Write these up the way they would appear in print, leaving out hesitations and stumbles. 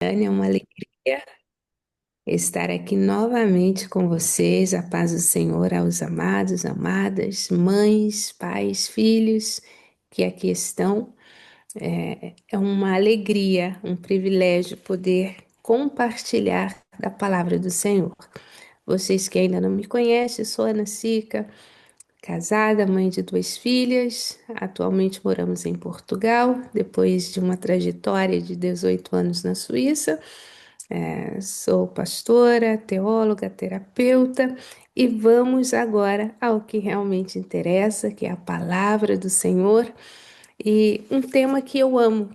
Dani, é uma alegria estar aqui novamente com vocês. A paz do Senhor aos amados, amadas, mães, pais, filhos que aqui estão. É uma alegria, um privilégio poder compartilhar da palavra do Senhor. Vocês que ainda não me conhecem, sou Ana Sica, casada, mãe de duas filhas. Atualmente moramos em Portugal, depois de uma trajetória de 18 anos na Suíça. Sou pastora, teóloga, terapeuta e vamos agora ao que realmente interessa, que é a palavra do Senhor e um tema que eu amo.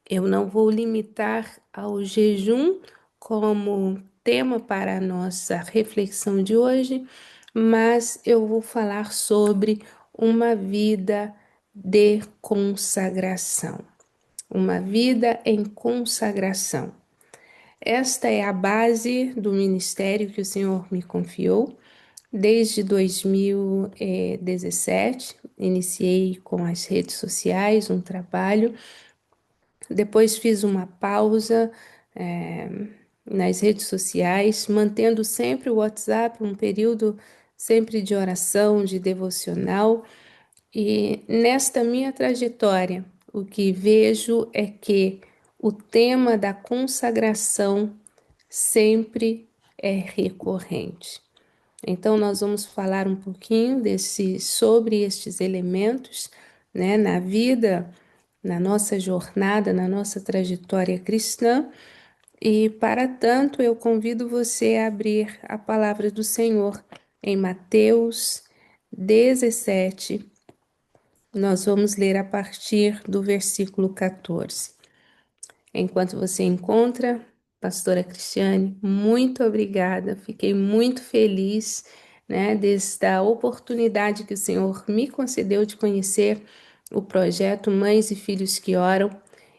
Eu não vou limitar ao jejum como tema para a nossa reflexão de hoje, mas eu vou falar sobre uma vida de consagração, uma vida em consagração. Esta é a base do ministério que o Senhor me confiou. Desde 2017, iniciei com as redes sociais um trabalho, depois fiz uma pausa nas redes sociais, mantendo sempre o WhatsApp, um período sempre de oração, de devocional, e nesta minha trajetória, o que vejo é que o tema da consagração sempre é recorrente. Então, nós vamos falar um pouquinho sobre estes elementos, né, na vida, na nossa jornada, na nossa trajetória cristã. E, para tanto, eu convido você a abrir a palavra do Senhor em Mateus 17. Nós vamos ler a partir do versículo 14. Enquanto você encontra, pastora Cristiane, muito obrigada. Fiquei muito feliz, né, desta oportunidade que o Senhor me concedeu de conhecer o projeto Mães e Filhos que Oram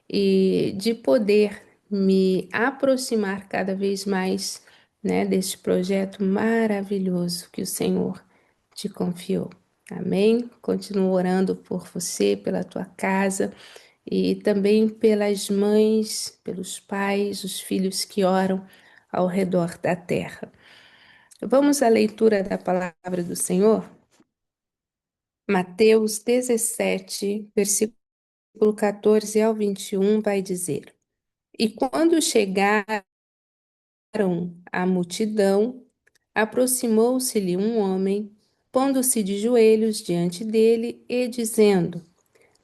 e de poder me aproximar cada vez mais, né, deste projeto maravilhoso que o Senhor te confiou. Amém? Continuo orando por você, pela tua casa e também pelas mães, pelos pais, os filhos que oram ao redor da terra. Vamos à leitura da palavra do Senhor? Mateus 17, versículo 14 ao 21 vai dizer: E quando chegaram à multidão, aproximou-se-lhe um homem, pondo-se de joelhos diante dele e dizendo: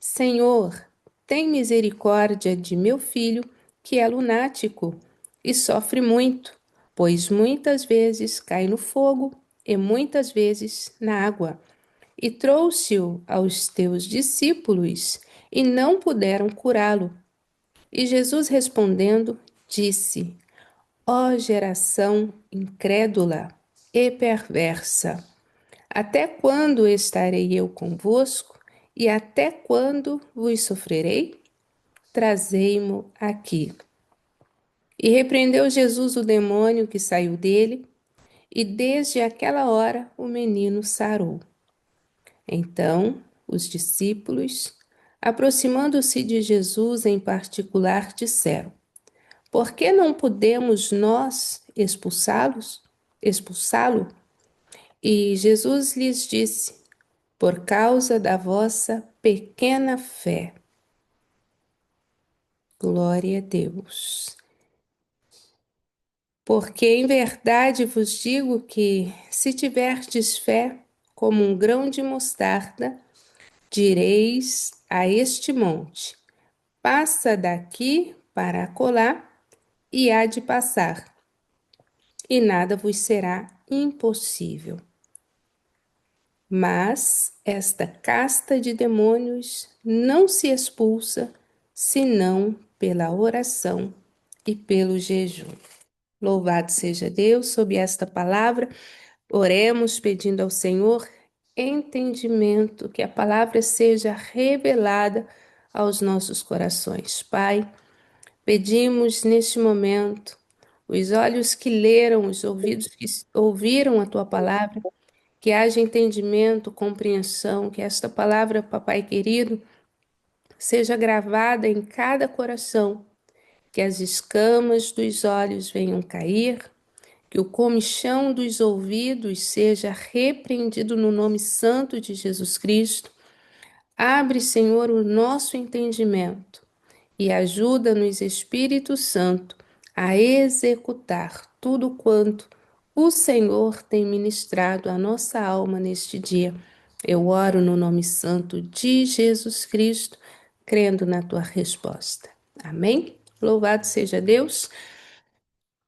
Senhor, tem misericórdia de meu filho, que é lunático e sofre muito, pois muitas vezes cai no fogo e muitas vezes na água. E trouxe-o aos teus discípulos e não puderam curá-lo. E Jesus respondendo, disse: Ó geração incrédula e perversa, até quando estarei eu convosco e até quando vos sofrerei? Trazei-mo aqui. E repreendeu Jesus o demônio que saiu dele, e desde aquela hora o menino sarou. Então os discípulos, aproximando-se de Jesus em particular, disseram: Por que não podemos nós expulsá-lo? E Jesus lhes disse: Por causa da vossa pequena fé. Glória a Deus. Porque em verdade vos digo que, se tiverdes fé como um grão de mostarda, direis a este monte: passa daqui para acolá, e há de passar, e nada vos será impossível. Mas esta casta de demônios não se expulsa senão pela oração e pelo jejum. Louvado seja Deus sob esta palavra. Oremos pedindo ao Senhor entendimento, que a palavra seja revelada aos nossos corações. Pai, pedimos neste momento os olhos que leram, os ouvidos que ouviram a tua palavra, que haja entendimento, compreensão, que esta palavra, papai querido, seja gravada em cada coração, que as escamas dos olhos venham cair, que o comichão dos ouvidos seja repreendido no nome santo de Jesus Cristo. Abre, Senhor, o nosso entendimento e ajuda-nos, Espírito Santo, a executar tudo quanto o Senhor tem ministrado à nossa alma neste dia. Eu oro no nome santo de Jesus Cristo, crendo na tua resposta. Amém? Louvado seja Deus.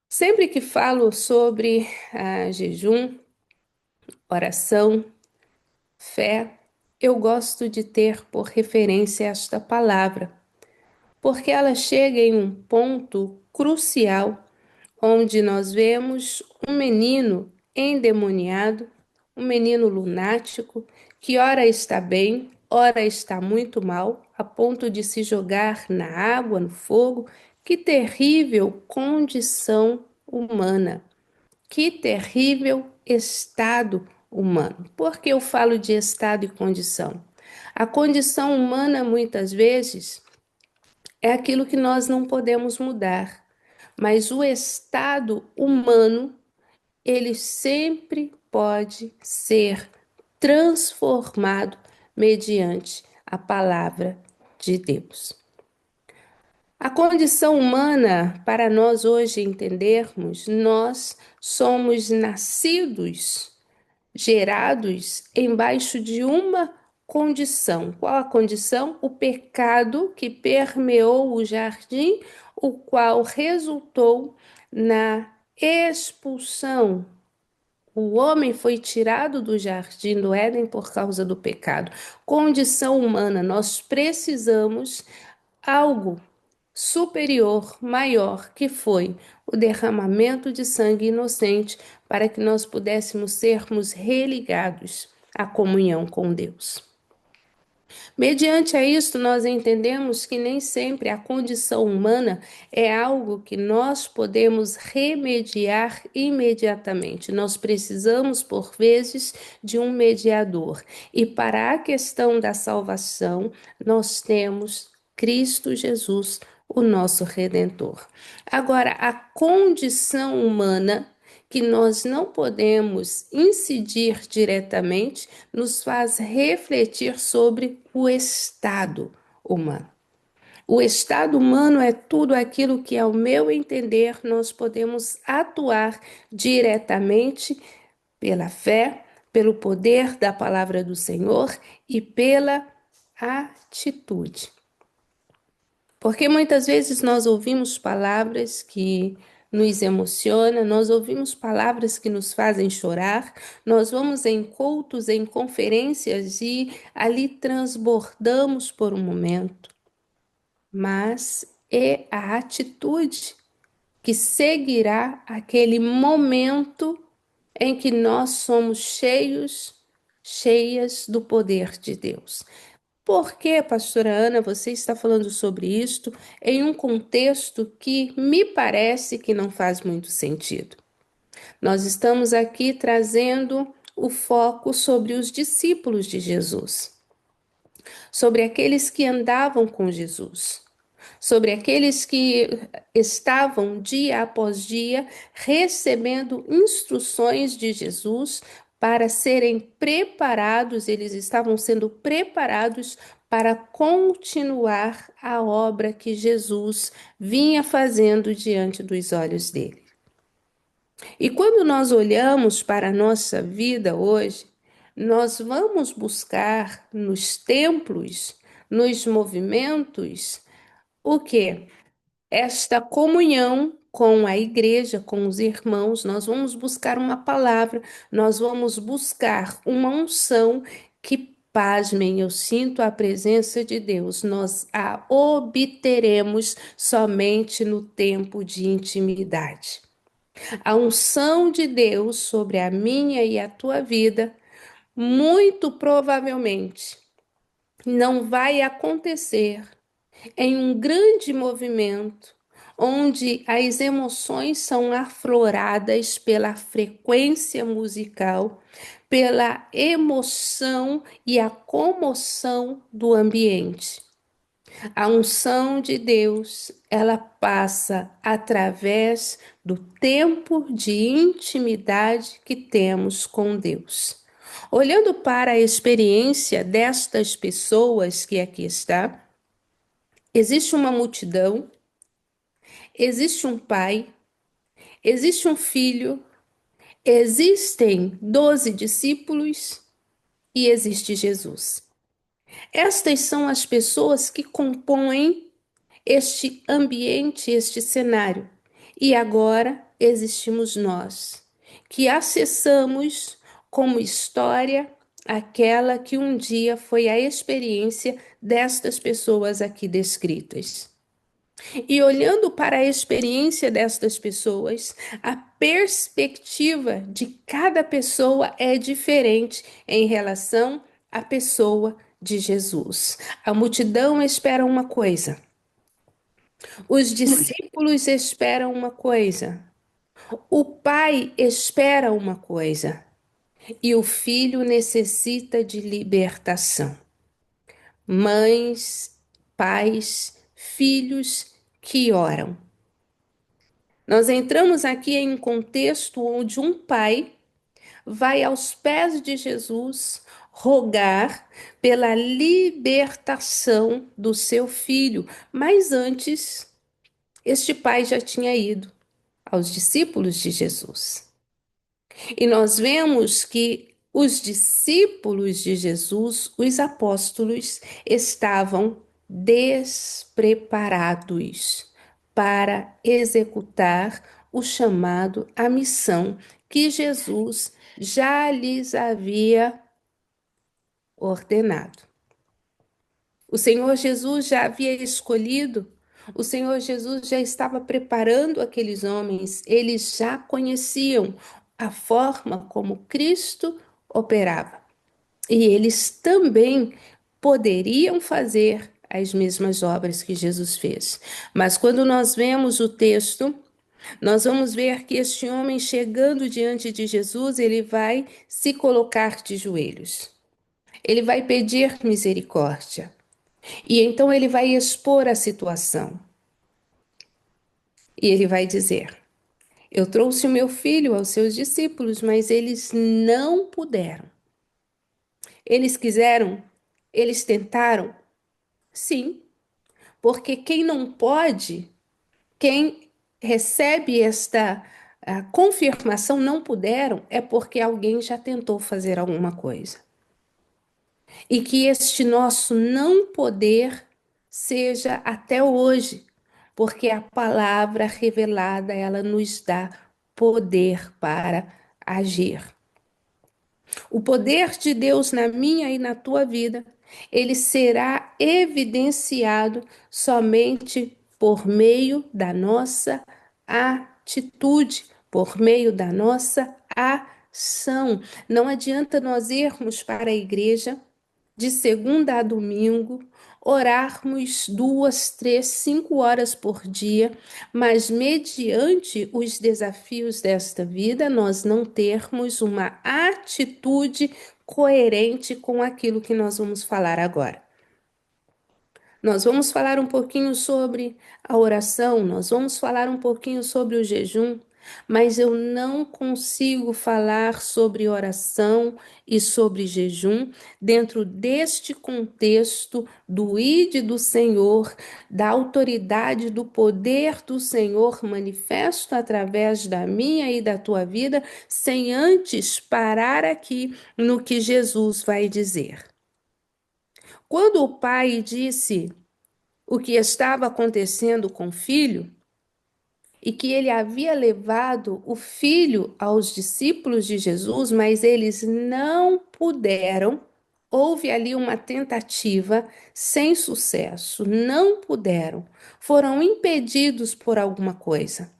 Sempre que falo sobre jejum, oração, fé, eu gosto de ter por referência esta palavra, porque ela chega em um ponto crucial, onde nós vemos um menino endemoniado, um menino lunático, que ora está bem, ora está muito mal, a ponto de se jogar na água, no fogo. Que terrível condição humana! Que terrível estado humano. Por que eu falo de estado e condição? A condição humana, muitas vezes, é aquilo que nós não podemos mudar, mas o estado humano, ele sempre pode ser transformado mediante a palavra de Deus. A condição humana, para nós hoje entendermos, nós somos nascidos, gerados embaixo de uma condição. Qual a condição? O pecado que permeou o jardim, o qual resultou na expulsão. O homem foi tirado do jardim do Éden por causa do pecado. Condição humana, nós precisamos algo superior, maior, que foi o derramamento de sangue inocente para que nós pudéssemos sermos religados à comunhão com Deus. Mediante a isto, nós entendemos que nem sempre a condição humana é algo que nós podemos remediar imediatamente. Nós precisamos, por vezes, de um mediador. E para a questão da salvação, nós temos Cristo Jesus, o nosso Redentor. Agora, a condição humana que nós não podemos incidir diretamente, nos faz refletir sobre o estado humano. O estado humano é tudo aquilo que, ao meu entender, nós podemos atuar diretamente pela fé, pelo poder da palavra do Senhor e pela atitude. Porque muitas vezes nós ouvimos palavras que nos emocionam, nós ouvimos palavras que nos fazem chorar, nós vamos em cultos, em conferências e ali transbordamos por um momento. Mas é a atitude que seguirá aquele momento em que nós somos cheias do poder de Deus. Por que, pastora Ana, você está falando sobre isto em um contexto que me parece que não faz muito sentido? Nós estamos aqui trazendo o foco sobre os discípulos de Jesus, sobre aqueles que andavam com Jesus, sobre aqueles que estavam dia após dia recebendo instruções de Jesus para serem preparados, eles estavam sendo preparados para continuar a obra que Jesus vinha fazendo diante dos olhos dele. E quando nós olhamos para a nossa vida hoje, nós vamos buscar nos templos, nos movimentos, o quê? Esta comunhão com a igreja, com os irmãos, nós vamos buscar uma palavra, nós vamos buscar uma unção que, pasmem, eu sinto a presença de Deus, nós a obteremos somente no tempo de intimidade. A unção de Deus sobre a minha e a tua vida, muito provavelmente, não vai acontecer em um grande movimento, onde as emoções são afloradas pela frequência musical, pela emoção e a comoção do ambiente. A unção de Deus, ela passa através do tempo de intimidade que temos com Deus. Olhando para a experiência destas pessoas que aqui está, existe uma multidão, existe um pai, existe um filho, existem 12 discípulos e existe Jesus. Estas são as pessoas que compõem este ambiente, este cenário. E agora existimos nós, que acessamos como história aquela que um dia foi a experiência destas pessoas aqui descritas. E olhando para a experiência destas pessoas, a perspectiva de cada pessoa é diferente em relação à pessoa de Jesus. A multidão espera uma coisa, os discípulos esperam uma coisa, o pai espera uma coisa e o filho necessita de libertação. Mães, pais, filhos que oram. Nós entramos aqui em um contexto onde um pai vai aos pés de Jesus rogar pela libertação do seu filho, mas antes este pai já tinha ido aos discípulos de Jesus. E nós vemos que os discípulos de Jesus, os apóstolos, estavam despreparados para executar o chamado, a missão que Jesus já lhes havia ordenado. O Senhor Jesus já havia escolhido, o Senhor Jesus já estava preparando aqueles homens, eles já conheciam a forma como Cristo operava. E eles também poderiam fazer as mesmas obras que Jesus fez. Mas quando nós vemos o texto, nós vamos ver que este homem chegando diante de Jesus, ele vai se colocar de joelhos. Ele vai pedir misericórdia. E então ele vai expor a situação. E ele vai dizer: Eu trouxe o meu filho aos seus discípulos, mas eles não puderam. Eles quiseram, eles tentaram? Sim, porque quem não pode, quem recebe esta a confirmação não puderam, é porque alguém já tentou fazer alguma coisa. E que este nosso não poder seja até hoje, porque a palavra revelada, ela nos dá poder para agir. O poder de Deus na minha e na tua vida, ele será evidenciado somente por meio da nossa atitude, por meio da nossa ação. Não adianta nós irmos para a igreja de segunda a domingo, orarmos 2, 3, 5 horas por dia, mas mediante os desafios desta vida, nós não termos uma atitude coerente com aquilo que nós vamos falar agora. Nós vamos falar um pouquinho sobre a oração, nós vamos falar um pouquinho sobre o jejum, mas eu não consigo falar sobre oração e sobre jejum dentro deste contexto do ide do Senhor, da autoridade, do poder do Senhor manifesto através da minha e da tua vida, sem antes parar aqui no que Jesus vai dizer. Quando o pai disse o que estava acontecendo com o filho e que ele havia levado o filho aos discípulos de Jesus, mas eles não puderam. Houve ali uma tentativa sem sucesso, não puderam, foram impedidos por alguma coisa.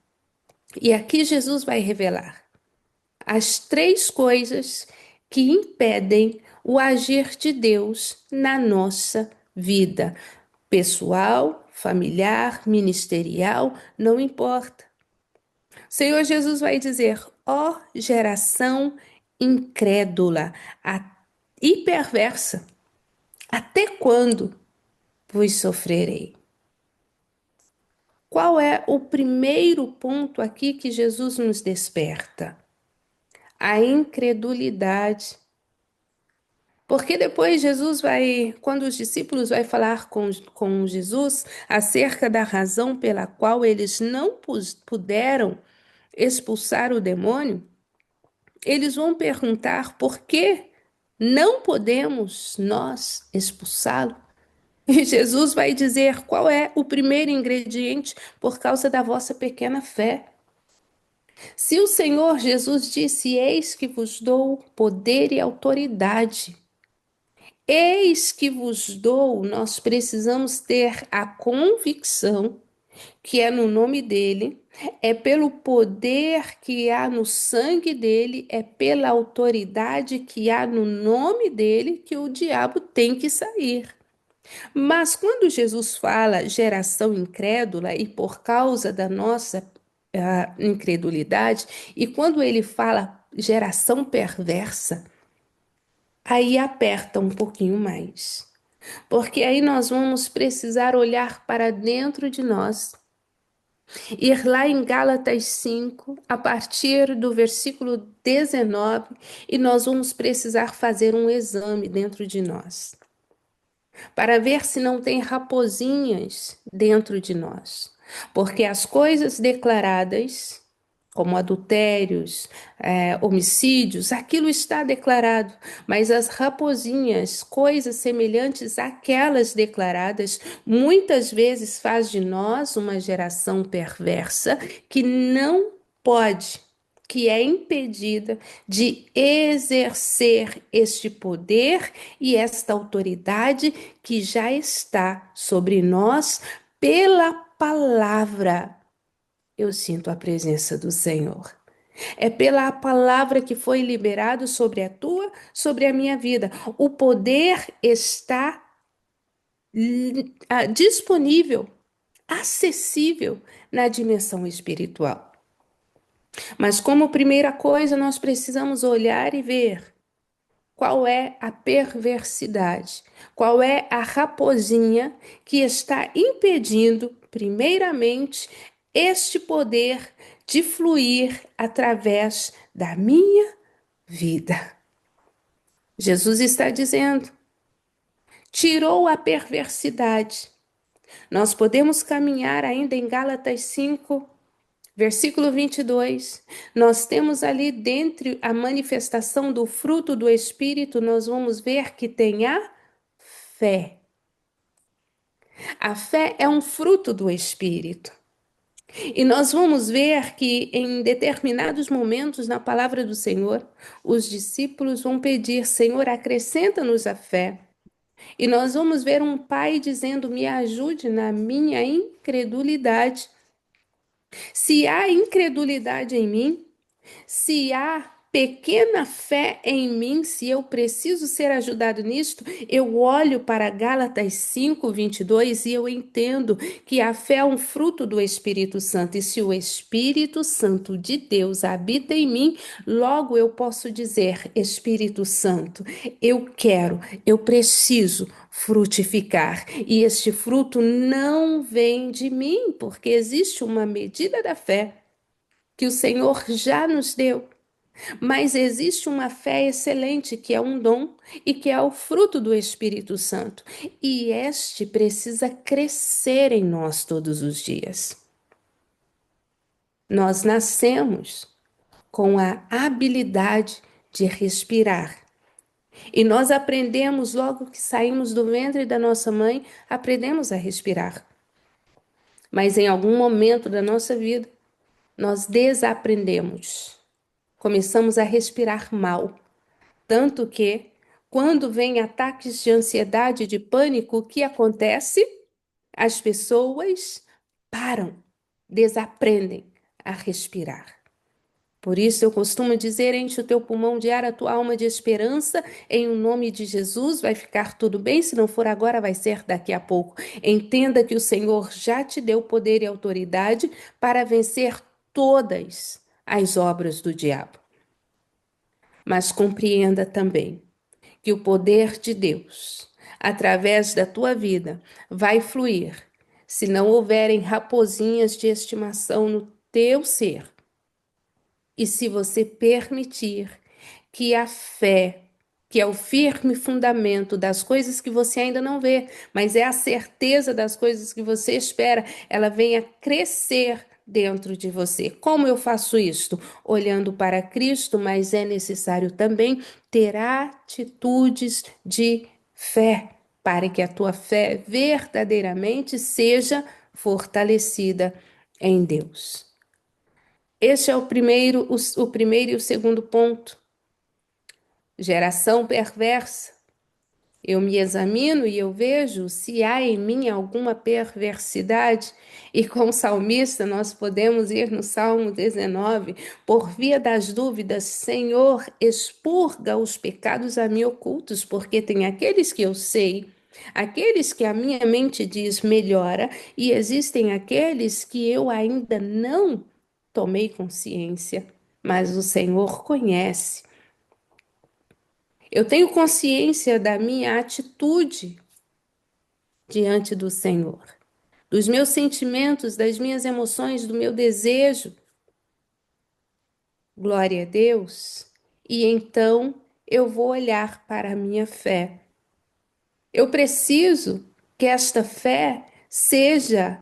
E aqui Jesus vai revelar as 3 coisas que impedem o agir de Deus na nossa vida, pessoal, familiar, ministerial, não importa. O Senhor Jesus vai dizer: ó geração incrédula e perversa, até quando vos sofrerei. Qual é o primeiro ponto aqui que Jesus nos desperta? A incredulidade. Porque depois Jesus vai, quando os discípulos vai falar com Jesus acerca da razão pela qual eles não puderam expulsar o demônio, eles vão perguntar por que não podemos nós expulsá-lo. E Jesus vai dizer qual é o primeiro ingrediente por causa da vossa pequena fé. Se o Senhor Jesus disse: Eis que vos dou poder e autoridade, eis que vos dou, nós precisamos ter a convicção que é no nome dele, é pelo poder que há no sangue dele, é pela autoridade que há no nome dele que o diabo tem que sair. Mas quando Jesus fala geração incrédula e por causa da nossa incredulidade, e quando ele fala geração perversa, aí aperta um pouquinho mais. Porque aí nós vamos precisar olhar para dentro de nós, ir lá em Gálatas 5, a partir do versículo 19, e nós vamos precisar fazer um exame dentro de nós, para ver se não tem raposinhas dentro de nós. Porque as coisas declaradas, como adultérios, homicídios, aquilo está declarado, mas as raposinhas, coisas semelhantes àquelas declaradas, muitas vezes faz de nós uma geração perversa que não pode, que é impedida de exercer este poder e esta autoridade que já está sobre nós pela palavra. Eu sinto a presença do Senhor. É pela palavra que foi liberado sobre a tua, sobre a minha vida. O poder está disponível, acessível na dimensão espiritual. Mas como primeira coisa, nós precisamos olhar e ver qual é a perversidade, qual é a raposinha que está impedindo, primeiramente, este poder de fluir através da minha vida. Jesus está dizendo: tirou a perversidade. Nós podemos caminhar ainda em Gálatas 5, versículo 22. Nós temos ali dentro a manifestação do fruto do Espírito, nós vamos ver que tem a fé. A fé é um fruto do Espírito. E nós vamos ver que em determinados momentos na palavra do Senhor, os discípulos vão pedir: Senhor, acrescenta-nos a fé. E nós vamos ver um pai dizendo: me ajude na minha incredulidade. Se há incredulidade em mim, se há pequena fé em mim, se eu preciso ser ajudado nisto, eu olho para Gálatas 5:22 e eu entendo que a fé é um fruto do Espírito Santo. E se o Espírito Santo de Deus habita em mim, logo eu posso dizer: Espírito Santo, eu quero, eu preciso frutificar. E este fruto não vem de mim, porque existe uma medida da fé que o Senhor já nos deu. Mas existe uma fé excelente, que é um dom e que é o fruto do Espírito Santo. E este precisa crescer em nós todos os dias. Nós nascemos com a habilidade de respirar. E nós aprendemos, logo que saímos do ventre da nossa mãe, aprendemos a respirar. Mas em algum momento da nossa vida, nós desaprendemos. Começamos a respirar mal. Tanto que, quando vem ataques de ansiedade e de pânico, o que acontece? As pessoas param, desaprendem a respirar. Por isso eu costumo dizer: enche o teu pulmão de ar, a tua alma de esperança, em o nome de Jesus, vai ficar tudo bem, se não for agora, vai ser daqui a pouco. Entenda que o Senhor já te deu poder e autoridade para vencer todas as obras do diabo. Mas compreenda também que o poder de Deus através da tua vida vai fluir se não houverem raposinhas de estimação no teu ser. E se você permitir que a fé, que é o firme fundamento das coisas que você ainda não vê, mas é a certeza das coisas que você espera, ela venha crescer dentro de você. Como eu faço isto? Olhando para Cristo, mas é necessário também ter atitudes de fé, para que a tua fé verdadeiramente seja fortalecida em Deus. Este é o primeiro e o segundo ponto. Geração perversa. Eu me examino e eu vejo se há em mim alguma perversidade. E com o salmista, nós podemos ir no Salmo 19, por via das dúvidas, Senhor, expurga os pecados a mim ocultos, porque tem aqueles que eu sei, aqueles que a minha mente diz melhora, e existem aqueles que eu ainda não tomei consciência, mas o Senhor conhece. Eu tenho consciência da minha atitude diante do Senhor, dos meus sentimentos, das minhas emoções, do meu desejo. Glória a Deus. E então eu vou olhar para a minha fé. Eu preciso que esta fé seja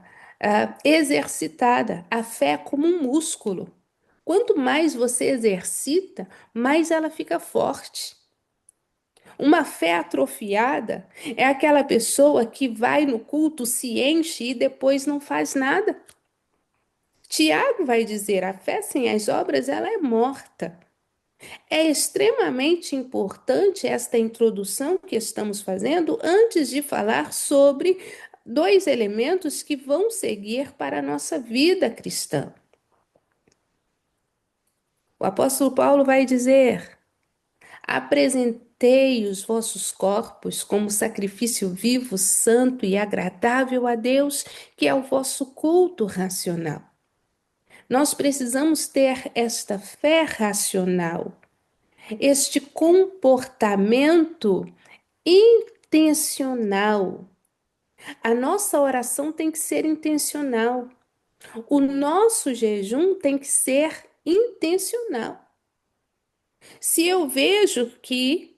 exercitada. A fé é como um músculo. Quanto mais você exercita, mais ela fica forte. Uma fé atrofiada é aquela pessoa que vai no culto, se enche e depois não faz nada. Tiago vai dizer: a fé sem as obras ela é morta. É extremamente importante esta introdução que estamos fazendo antes de falar sobre dois elementos que vão seguir para a nossa vida cristã. O apóstolo Paulo vai dizer: apresentei os vossos corpos como sacrifício vivo, santo e agradável a Deus, que é o vosso culto racional. Nós precisamos ter esta fé racional, este comportamento intencional. A nossa oração tem que ser intencional. O nosso jejum tem que ser intencional. Se eu vejo que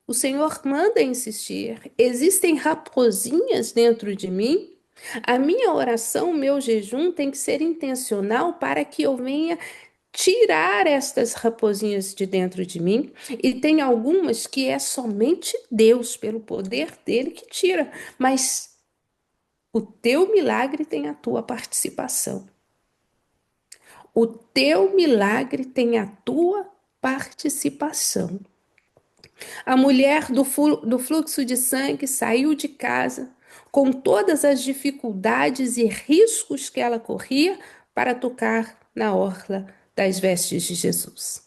o Senhor manda insistir, existem raposinhas dentro de mim, a minha oração, o meu jejum tem que ser intencional para que eu venha tirar estas raposinhas de dentro de mim, e tem algumas que é somente Deus, pelo poder dele, que tira, mas o teu milagre tem a tua participação. O teu milagre tem a tua participação. A mulher do fluxo de sangue saiu de casa com todas as dificuldades e riscos que ela corria para tocar na orla das vestes de Jesus.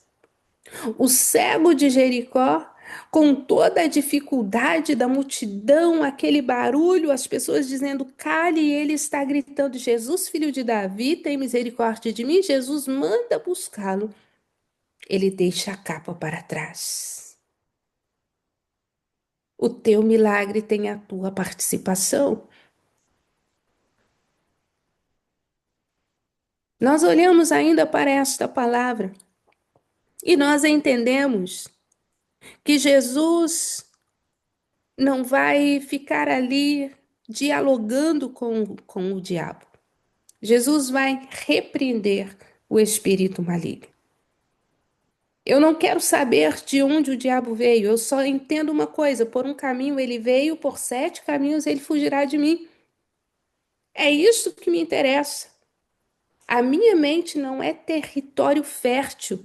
O cego de Jericó, com toda a dificuldade da multidão, aquele barulho, as pessoas dizendo: cale, e ele está gritando: Jesus, filho de Davi, tem misericórdia de mim. Jesus manda buscá-lo. Ele deixa a capa para trás. O teu milagre tem a tua participação. Nós olhamos ainda para esta palavra e nós entendemos que Jesus não vai ficar ali dialogando com o diabo. Jesus vai repreender o espírito maligno. Eu não quero saber de onde o diabo veio, eu só entendo uma coisa: por um caminho ele veio, por 7 caminhos ele fugirá de mim. É isso que me interessa. A minha mente não é território fértil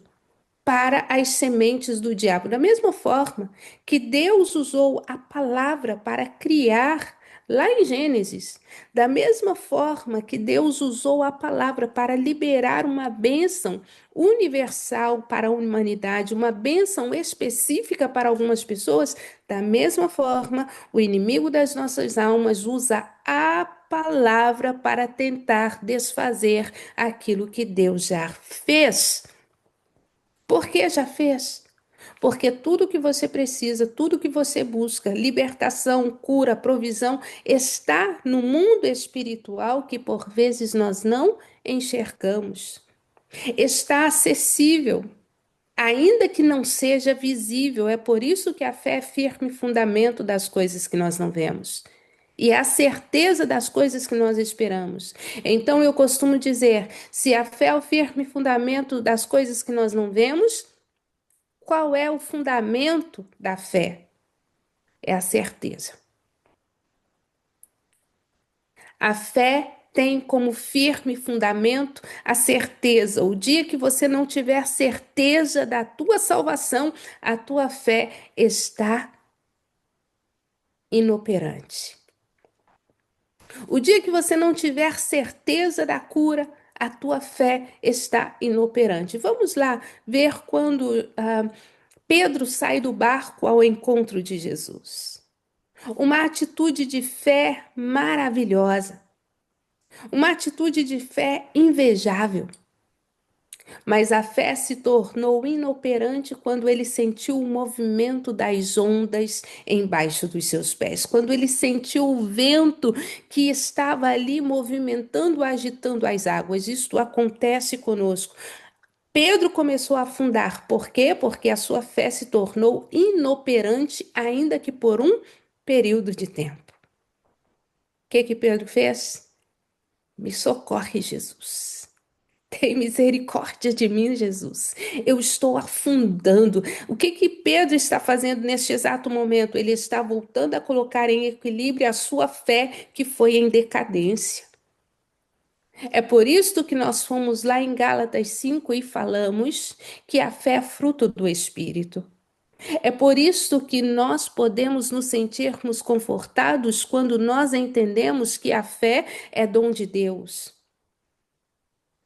para as sementes do diabo. Da mesma forma que Deus usou a palavra para criar lá em Gênesis, da mesma forma que Deus usou a palavra para liberar uma bênção universal para a humanidade, uma bênção específica para algumas pessoas, da mesma forma, o inimigo das nossas almas usa a palavra para tentar desfazer aquilo que Deus já fez. Por que já fez? Porque tudo que você precisa, tudo que você busca, libertação, cura, provisão, está no mundo espiritual que por vezes nós não enxergamos. Está acessível, ainda que não seja visível. É por isso que a fé é firme fundamento das coisas que nós não vemos. E é a certeza das coisas que nós esperamos. Então eu costumo dizer: se a fé é o firme fundamento das coisas que nós não vemos, qual é o fundamento da fé? É a certeza. A fé tem como firme fundamento a certeza. O dia que você não tiver certeza da tua salvação, a tua fé está inoperante. O dia que você não tiver certeza da cura, a tua fé está inoperante. Vamos lá ver quando Pedro sai do barco ao encontro de Jesus. Uma atitude de fé maravilhosa, uma atitude de fé invejável. Mas a fé se tornou inoperante quando ele sentiu o movimento das ondas embaixo dos seus pés, quando ele sentiu o vento que estava ali movimentando, agitando as águas. Isto acontece conosco. Pedro começou a afundar. Por quê? Porque a sua fé se tornou inoperante, ainda que por um período de tempo. O que que Pedro fez? Me socorre, Jesus. Tem misericórdia de mim, Jesus. Eu estou afundando. O que que Pedro está fazendo neste exato momento? Ele está voltando a colocar em equilíbrio a sua fé que foi em decadência. É por isso que nós fomos lá em Gálatas 5 e falamos que a fé é fruto do Espírito. É por isso que nós podemos nos sentirmos confortados quando nós entendemos que a fé é dom de Deus.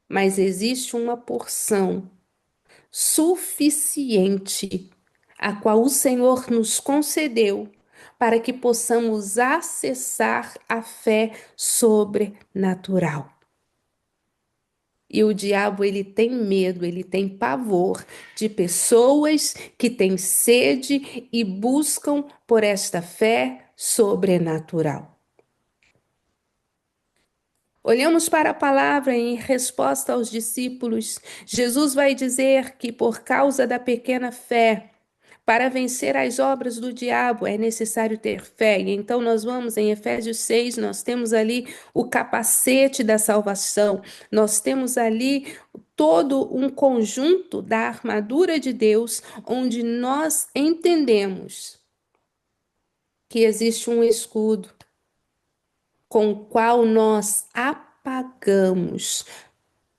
Mas existe uma porção suficiente, a qual o Senhor nos concedeu para que possamos acessar a fé sobrenatural. E o diabo, ele tem medo, ele tem pavor de pessoas que têm sede e buscam por esta fé sobrenatural. Olhamos para a palavra em resposta aos discípulos. Jesus vai dizer que por causa da pequena fé, para vencer as obras do diabo é necessário ter fé. E então nós vamos em Efésios 6, nós temos ali o capacete da salvação. Nós temos ali todo um conjunto da armadura de Deus, onde nós entendemos que existe um escudo com o qual nós apagamos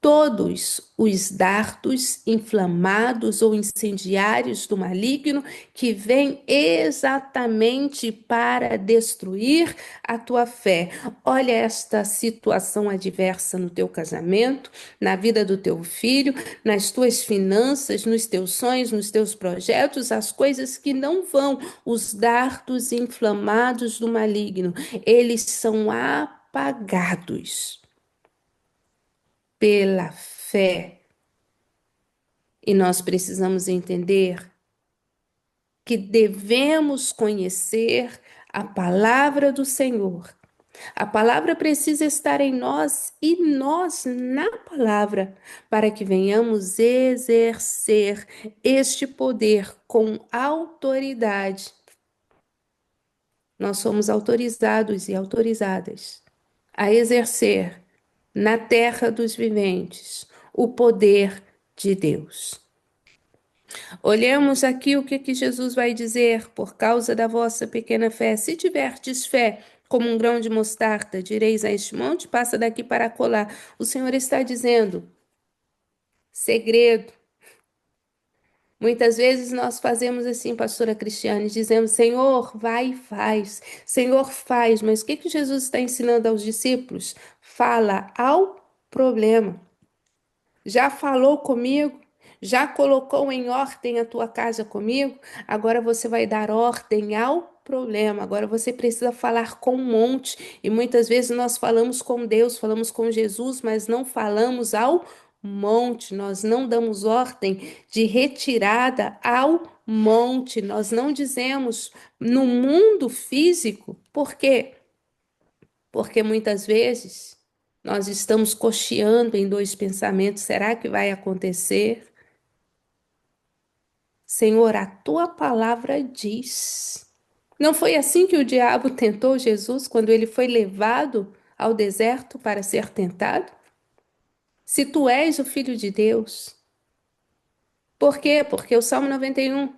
todos os dardos inflamados ou incendiários do maligno que vem exatamente para destruir a tua fé. Olha esta situação adversa no teu casamento, na vida do teu filho, nas tuas finanças, nos teus sonhos, nos teus projetos, as coisas que não vão, os dardos inflamados do maligno, eles são apagados pela fé. E nós precisamos entender que devemos conhecer a palavra do Senhor. A palavra precisa estar em nós e nós na palavra, para que venhamos exercer este poder com autoridade. Nós somos autorizados e autorizadas a exercer na terra dos viventes o poder de Deus. Olhemos aqui o que Jesus vai dizer: por causa da vossa pequena fé. Se tiverdes fé como um grão de mostarda, direis a este monte, passa daqui para acolá. O Senhor está dizendo, segredo. Muitas vezes nós fazemos assim, pastora Cristiane, dizemos, Senhor, vai e faz. Senhor, faz. Mas o que Jesus está ensinando aos discípulos? Fala ao problema. Já falou comigo? Já colocou em ordem a tua casa comigo? Agora você vai dar ordem ao problema. Agora você precisa falar com um monte. E muitas vezes nós falamos com Deus, falamos com Jesus, mas não falamos ao monte, nós não damos ordem de retirada ao monte, nós não dizemos no mundo físico. Por quê? Porque muitas vezes nós estamos cocheando em dois pensamentos: será que vai acontecer? Senhor, a tua palavra diz. Não foi assim que o diabo tentou Jesus quando ele foi levado ao deserto para ser tentado? Se tu és o filho de Deus. Por quê? Porque o Salmo 91,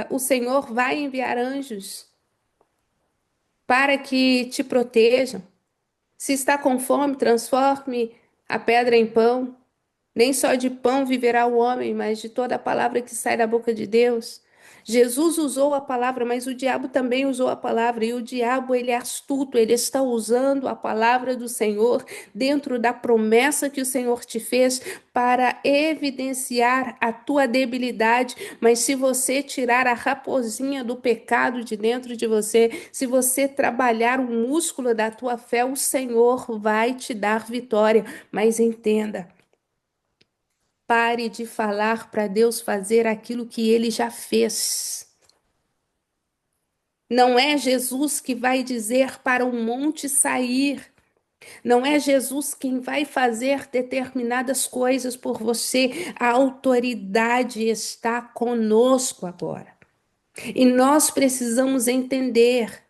o Senhor vai enviar anjos para que te protejam. Se está com fome, transforme a pedra em pão. Nem só de pão viverá o homem, mas de toda a palavra que sai da boca de Deus. Jesus usou a palavra, mas o diabo também usou a palavra. E o diabo, ele é astuto, ele está usando a palavra do Senhor dentro da promessa que o Senhor te fez para evidenciar a tua debilidade. Mas se você tirar a raposinha do pecado de dentro de você, se você trabalhar o músculo da tua fé, o Senhor vai te dar vitória. Mas entenda, pare de falar para Deus fazer aquilo que ele já fez. Não é Jesus que vai dizer para o monte sair. Não é Jesus quem vai fazer determinadas coisas por você. A autoridade está conosco agora. E nós precisamos entender: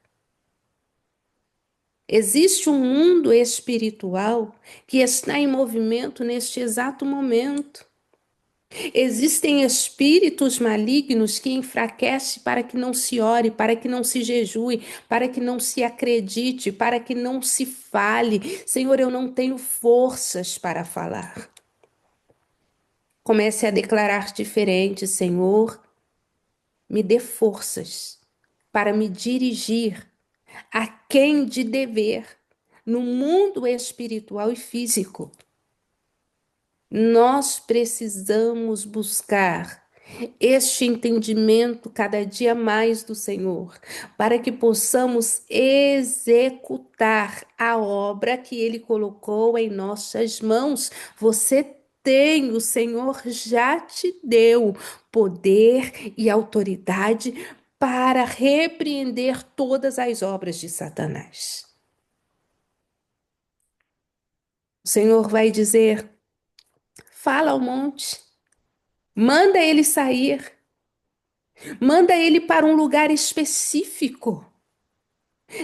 existe um mundo espiritual que está em movimento neste exato momento. Existem espíritos malignos que enfraquecem para que não se ore, para que não se jejue, para que não se acredite, para que não se fale. Senhor, eu não tenho forças para falar. Comece a declarar diferente: Senhor, me dê forças para me dirigir a quem de dever no mundo espiritual e físico. Nós precisamos buscar este entendimento cada dia mais do Senhor, para que possamos executar a obra que Ele colocou em nossas mãos. Você tem, o Senhor já te deu poder e autoridade para repreender todas as obras de Satanás. O Senhor vai dizer: fala ao monte, manda ele sair. Manda ele para um lugar específico.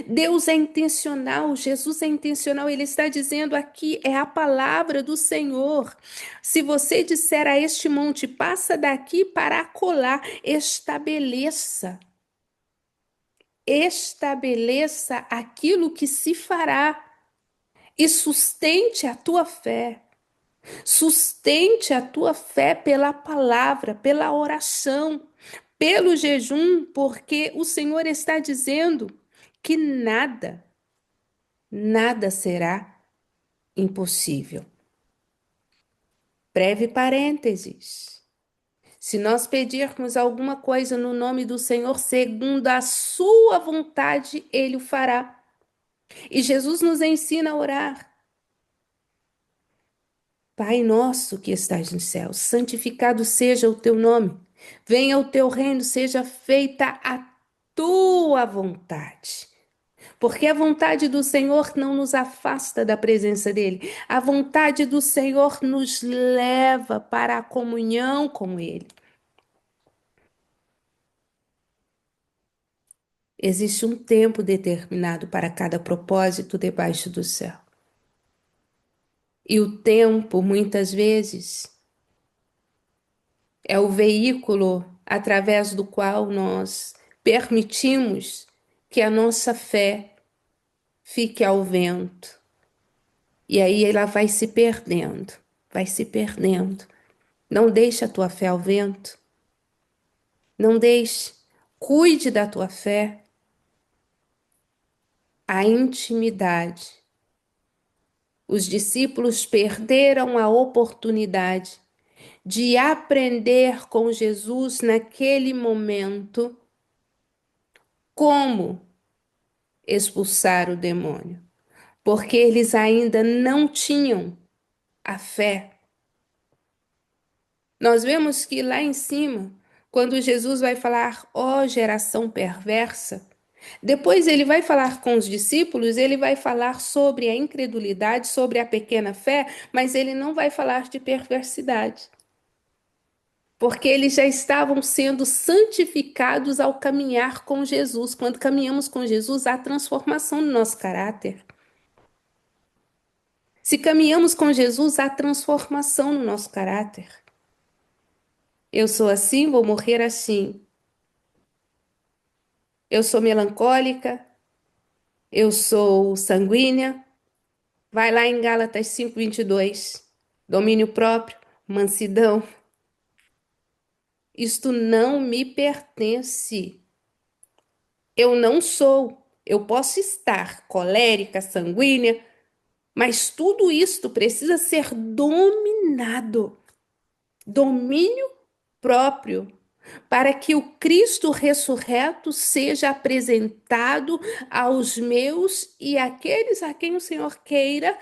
Deus é intencional, Jesus é intencional, ele está dizendo aqui, é a palavra do Senhor. Se você disser a este monte, passa daqui para acolá, estabeleça aquilo que se fará e sustente a tua fé pela palavra, pela oração, pelo jejum, porque o Senhor está dizendo que nada será impossível. Breve parênteses. Se nós pedirmos alguma coisa no nome do Senhor, segundo a sua vontade, ele o fará. E Jesus nos ensina a orar: Pai nosso que estás nos céus, santificado seja o teu nome. Venha o teu reino, seja feita a tua vontade. Porque a vontade do Senhor não nos afasta da presença dele. A vontade do Senhor nos leva para a comunhão com ele. Existe um tempo determinado para cada propósito debaixo do céu. E o tempo, muitas vezes, é o veículo através do qual nós permitimos que a nossa fé fique ao vento. E aí ela vai se perdendo, vai se perdendo. Não deixe a tua fé ao vento. Não deixe. Cuide da tua fé. A intimidade. Os discípulos perderam a oportunidade de aprender com Jesus naquele momento como expulsar o demônio. porque eles ainda não tinham a fé. Nós vemos que lá em cima, quando Jesus vai falar, ó geração perversa, depois ele vai falar com os discípulos, ele vai falar sobre a incredulidade, sobre a pequena fé, mas ele não vai falar de perversidade, porque eles já estavam sendo santificados ao caminhar com Jesus. Quando caminhamos com Jesus, há transformação no nosso caráter. Se caminhamos com Jesus, há transformação no nosso caráter. Eu sou assim, vou morrer assim. Eu sou melancólica, eu sou sanguínea. Vai lá em Gálatas 5:22. Domínio próprio, mansidão. Isto não me pertence. Eu não sou. Eu posso estar colérica, sanguínea, mas tudo isto precisa ser dominado. Domínio próprio, para que o Cristo ressurreto seja apresentado aos meus e àqueles a quem o Senhor queira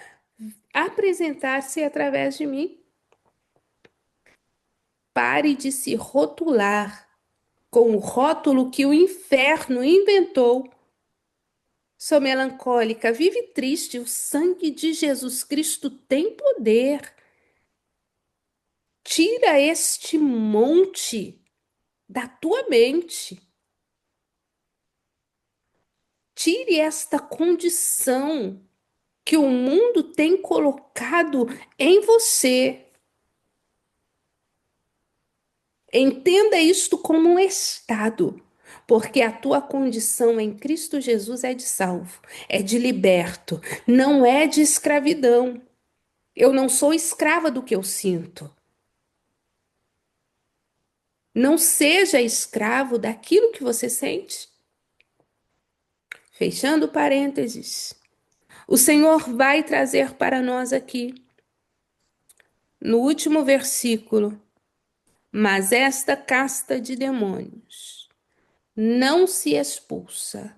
apresentar-se através de mim. Pare de se rotular com o rótulo que o inferno inventou. Sou melancólica, vive triste, o sangue de Jesus Cristo tem poder. Tira este monte da tua mente. Tire esta condição que o mundo tem colocado em você. Entenda isto como um estado, porque a tua condição em Cristo Jesus é de salvo, é de liberto, não é de escravidão. Eu não sou escrava do que eu sinto. Não seja escravo daquilo que você sente. Fechando parênteses, o Senhor vai trazer para nós aqui, no último versículo, mas esta casta de demônios não se expulsa,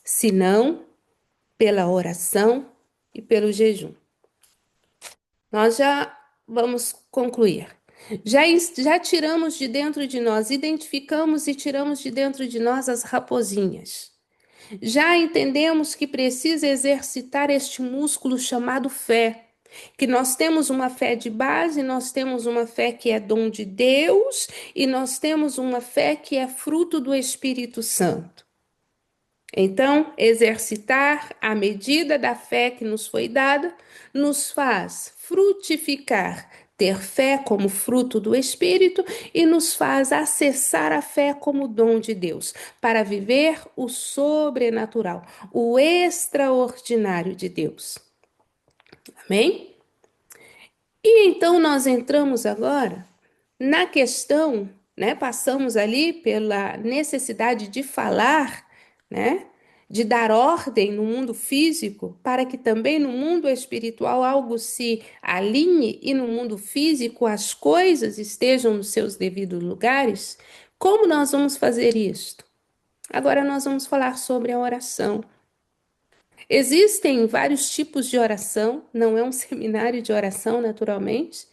senão pela oração e pelo jejum. Nós já vamos concluir. Já tiramos de dentro de nós, identificamos e tiramos de dentro de nós as raposinhas. Já entendemos que precisa exercitar este músculo chamado fé, que nós temos uma fé de base, nós temos uma fé que é dom de Deus e nós temos uma fé que é fruto do Espírito Santo. Então, exercitar a medida da fé que nos foi dada nos faz frutificar, ter fé como fruto do Espírito e nos faz acessar a fé como dom de Deus, para viver o sobrenatural, o extraordinário de Deus. Amém? E então nós entramos agora na questão, né? Passamos ali pela necessidade de falar, né? De dar ordem no mundo físico, para que também no mundo espiritual algo se alinhe e no mundo físico as coisas estejam nos seus devidos lugares. Como nós vamos fazer isto? Agora nós vamos falar sobre a oração. Existem vários tipos de oração, não é um seminário de oração, naturalmente,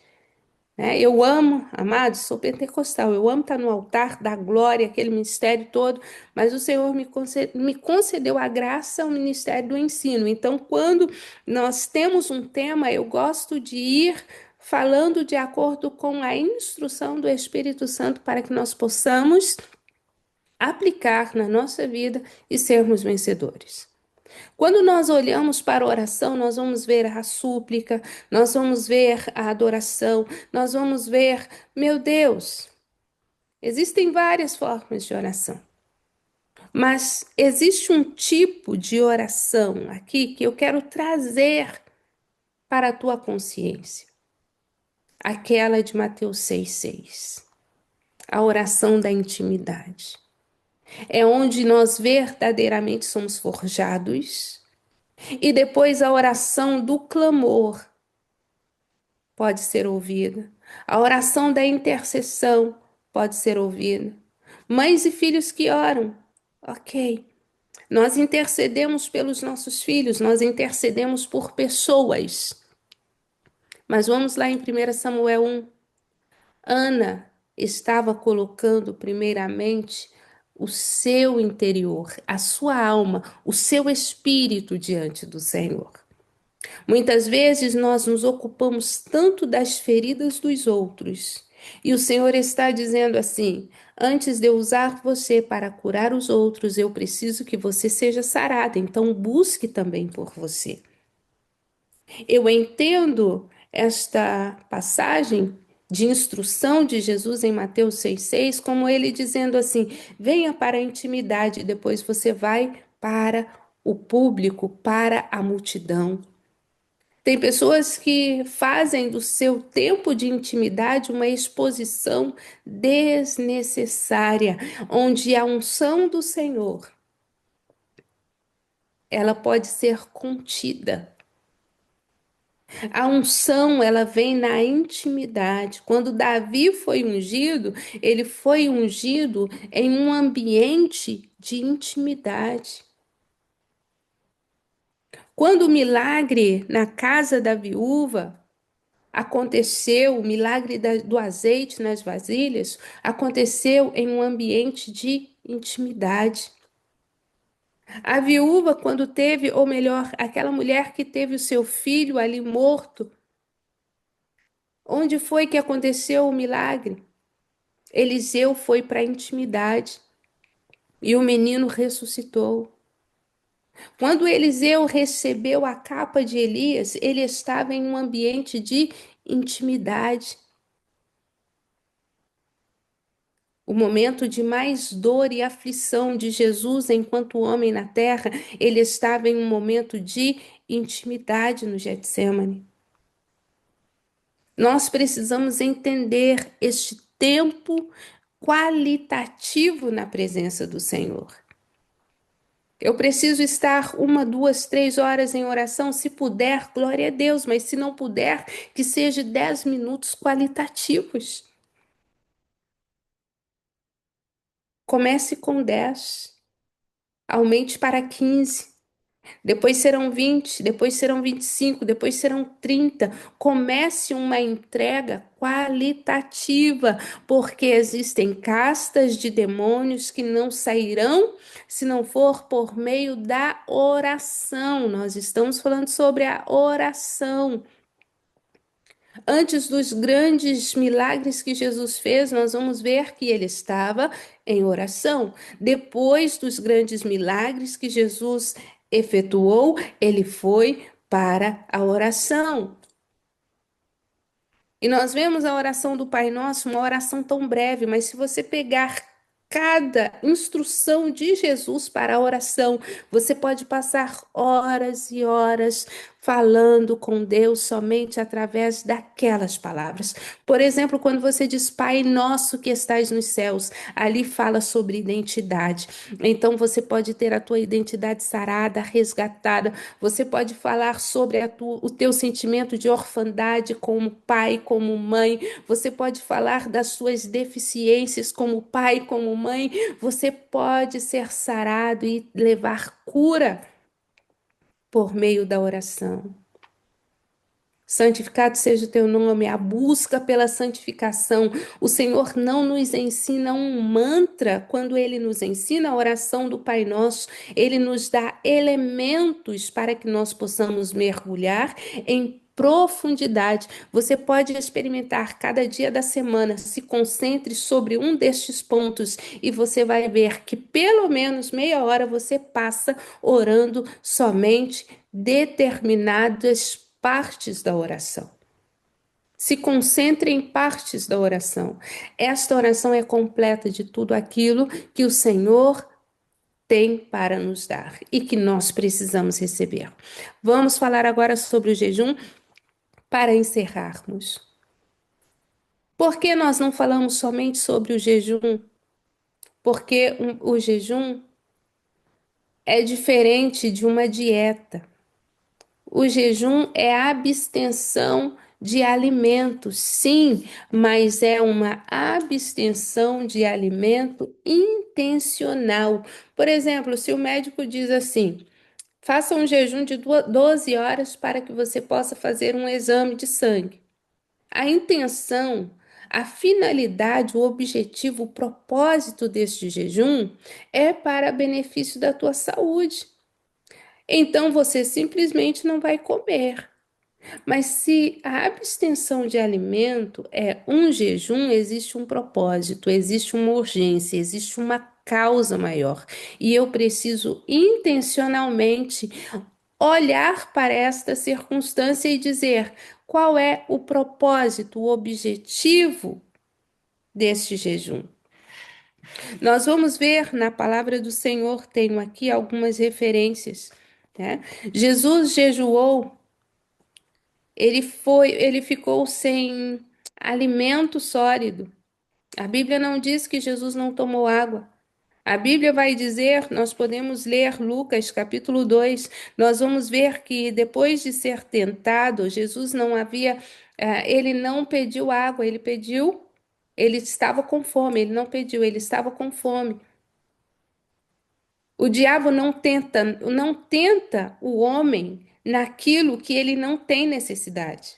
né? Eu amo, amados, sou pentecostal, eu amo estar no altar da glória, aquele ministério todo, mas o Senhor me concedeu a graça ao ministério do ensino. Então, quando nós temos um tema, eu gosto de ir falando de acordo com a instrução do Espírito Santo para que nós possamos aplicar na nossa vida e sermos vencedores. Quando nós olhamos para a oração, nós vamos ver a súplica, nós vamos ver a adoração, nós vamos ver, meu Deus, existem várias formas de oração, mas existe um tipo de oração aqui que eu quero trazer para a tua consciência, aquela de Mateus 6,6, a oração da intimidade. É onde nós verdadeiramente somos forjados. E depois a oração do clamor pode ser ouvida. A oração da intercessão pode ser ouvida. Mães e filhos que oram, ok. Nós intercedemos pelos nossos filhos, nós intercedemos por pessoas. Mas vamos lá em 1 Samuel 1. Ana estava colocando primeiramente o seu interior, a sua alma, o seu espírito diante do Senhor. Muitas vezes nós nos ocupamos tanto das feridas dos outros, e o Senhor está dizendo assim: antes de eu usar você para curar os outros, eu preciso que você seja sarada, então busque também por você. Eu entendo esta passagem de instrução de Jesus em Mateus 6,6 como ele dizendo assim: venha para a intimidade, depois você vai para o público, para a multidão. Tem pessoas que fazem do seu tempo de intimidade uma exposição desnecessária, onde a unção do Senhor, ela pode ser contida. A unção, ela vem na intimidade. Quando Davi foi ungido, ele foi ungido em um ambiente de intimidade. Quando o milagre na casa da viúva aconteceu, o milagre do azeite nas vasilhas, aconteceu em um ambiente de intimidade. A viúva, quando teve, ou melhor, aquela mulher que teve o seu filho ali morto, onde foi que aconteceu o milagre? Eliseu foi para a intimidade e o menino ressuscitou. Quando Eliseu recebeu a capa de Elias, ele estava em um ambiente de intimidade. O momento de mais dor e aflição de Jesus enquanto homem na terra, ele estava em um momento de intimidade no Getsemane. Nós precisamos entender este tempo qualitativo na presença do Senhor. Eu preciso estar 1, 2, 3 horas em oração, se puder, glória a Deus, mas se não puder, que seja 10 minutos qualitativos. Comece com 10, aumente para 15. Depois serão 20, depois serão 25, depois serão 30. Comece uma entrega qualitativa, porque existem castas de demônios que não sairão se não for por meio da oração. Nós estamos falando sobre a oração. Antes dos grandes milagres que Jesus fez, nós vamos ver que ele estava em oração. Depois dos grandes milagres que Jesus efetuou, ele foi para a oração. E nós vemos a oração do Pai Nosso, uma oração tão breve, mas se você pegar cada instrução de Jesus para a oração, você pode passar horas e horas falando com Deus somente através daquelas palavras. Por exemplo, quando você diz Pai Nosso que estais nos céus, ali fala sobre identidade. Então você pode ter a tua identidade sarada, resgatada. Você pode falar sobre o teu sentimento de orfandade como pai, como mãe. Você pode falar das suas deficiências como pai, como mãe. Você pode ser sarado e levar cura por meio da oração. Santificado seja o teu nome, a busca pela santificação. O Senhor não nos ensina um mantra quando ele nos ensina a oração do Pai Nosso, ele nos dá elementos para que nós possamos mergulhar em profundidade. Você pode experimentar cada dia da semana, se concentre sobre um destes pontos e você vai ver que pelo menos meia hora você passa orando somente determinadas partes da oração. Se concentre em partes da oração. Esta oração é completa de tudo aquilo que o Senhor tem para nos dar e que nós precisamos receber. Vamos falar agora sobre o jejum para encerrarmos. Por que nós não falamos somente sobre o jejum? Porque o jejum é diferente de uma dieta. O jejum é a abstenção de alimentos, sim, mas é uma abstenção de alimento intencional. Por exemplo, se o médico diz assim: faça um jejum de 12 horas para que você possa fazer um exame de sangue. A intenção, a finalidade, o objetivo, o propósito deste jejum é para benefício da tua saúde. Então você simplesmente não vai comer. Mas se a abstenção de alimento é um jejum, existe um propósito, existe uma urgência, existe uma causa maior. E eu preciso intencionalmente olhar para esta circunstância e dizer qual é o propósito, o objetivo deste jejum. Nós vamos ver na palavra do Senhor, tenho aqui algumas referências, né? Jesus jejuou, ele ficou sem alimento sólido. A Bíblia não diz que Jesus não tomou água. A Bíblia vai dizer, nós podemos ler Lucas capítulo 2, nós vamos ver que depois de ser tentado, Jesus não havia, ele não pediu água, ele estava com fome, ele não pediu, ele estava com fome. O diabo não tenta o homem naquilo que ele não tem necessidade.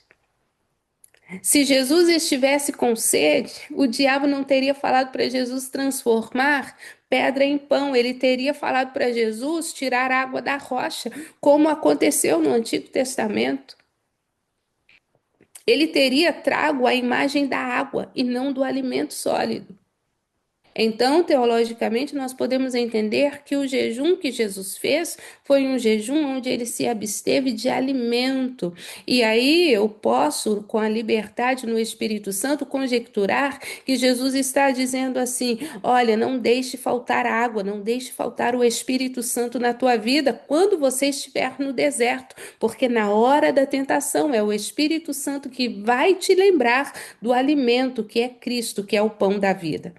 Se Jesus estivesse com sede, o diabo não teria falado para Jesus transformar pedra em pão, ele teria falado para Jesus tirar água da rocha, como aconteceu no Antigo Testamento. Ele teria trago a imagem da água e não do alimento sólido. Então, teologicamente, nós podemos entender que o jejum que Jesus fez foi um jejum onde ele se absteve de alimento. E aí eu posso, com a liberdade no Espírito Santo, conjecturar que Jesus está dizendo assim: olha, não deixe faltar água, não deixe faltar o Espírito Santo na tua vida quando você estiver no deserto, porque na hora da tentação é o Espírito Santo que vai te lembrar do alimento que é Cristo, que é o pão da vida.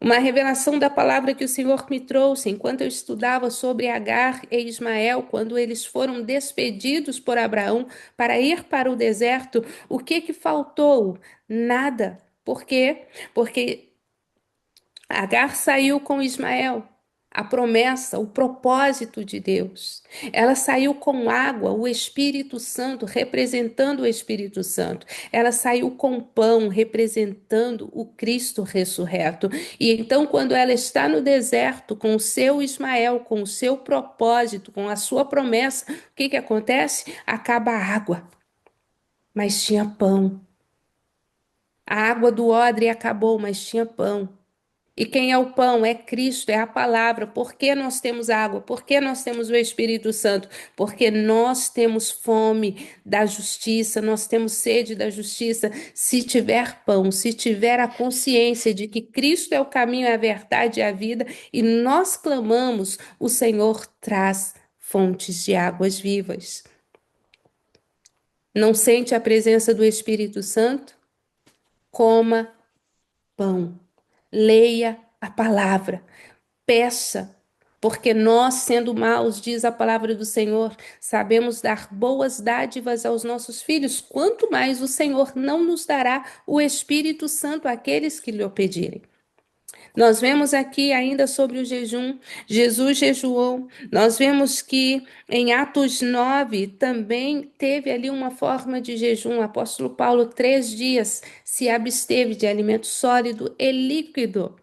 Uma revelação da palavra que o Senhor me trouxe enquanto eu estudava sobre Agar e Ismael, quando eles foram despedidos por Abraão para ir para o deserto, o que faltou? Nada. Por quê? Porque Agar saiu com Ismael, a promessa, o propósito de Deus. Ela saiu com água, o Espírito Santo, representando o Espírito Santo. Ela saiu com pão, representando o Cristo ressurreto. E então, quando ela está no deserto com o seu Ismael, com o seu propósito, com a sua promessa, o que acontece? Acaba a água, mas tinha pão. A água do odre acabou, mas tinha pão. E quem é o pão? É Cristo, é a palavra. Por que nós temos água? Por que nós temos o Espírito Santo? Porque nós temos fome da justiça, nós temos sede da justiça. Se tiver pão, se tiver a consciência de que Cristo é o caminho, a verdade e a vida, e nós clamamos, o Senhor traz fontes de águas vivas. Não sente a presença do Espírito Santo? Coma pão. Leia a palavra, peça, porque nós, sendo maus, diz a palavra do Senhor, sabemos dar boas dádivas aos nossos filhos, quanto mais o Senhor não nos dará o Espírito Santo àqueles que lhe o pedirem. Nós vemos aqui ainda sobre o jejum, Jesus jejuou. Nós vemos que em Atos 9 também teve ali uma forma de jejum. O apóstolo Paulo, 3 dias, se absteve de alimento sólido e líquido.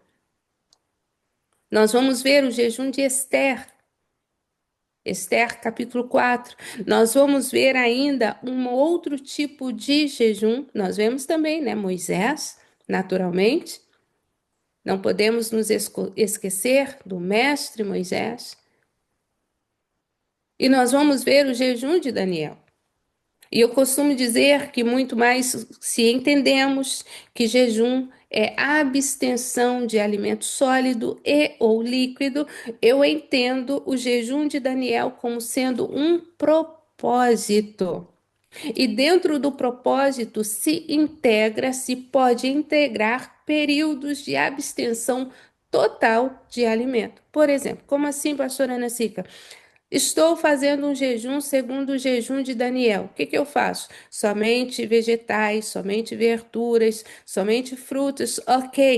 Nós vamos ver o jejum de Esther. Esther, capítulo 4. Nós vamos ver ainda um outro tipo de jejum. Nós vemos também, né, Moisés, naturalmente. Não podemos nos esquecer do mestre Moisés. E nós vamos ver o jejum de Daniel. E eu costumo dizer que muito mais se entendemos que jejum é a abstenção de alimento sólido e ou líquido, eu entendo o jejum de Daniel como sendo um propósito. E dentro do propósito se pode integrar períodos de abstenção total de alimento. Por exemplo, como assim, pastora Ana Sica? Estou fazendo um jejum segundo o jejum de Daniel. O que que eu faço? Somente vegetais, somente verduras, somente frutas. Ok.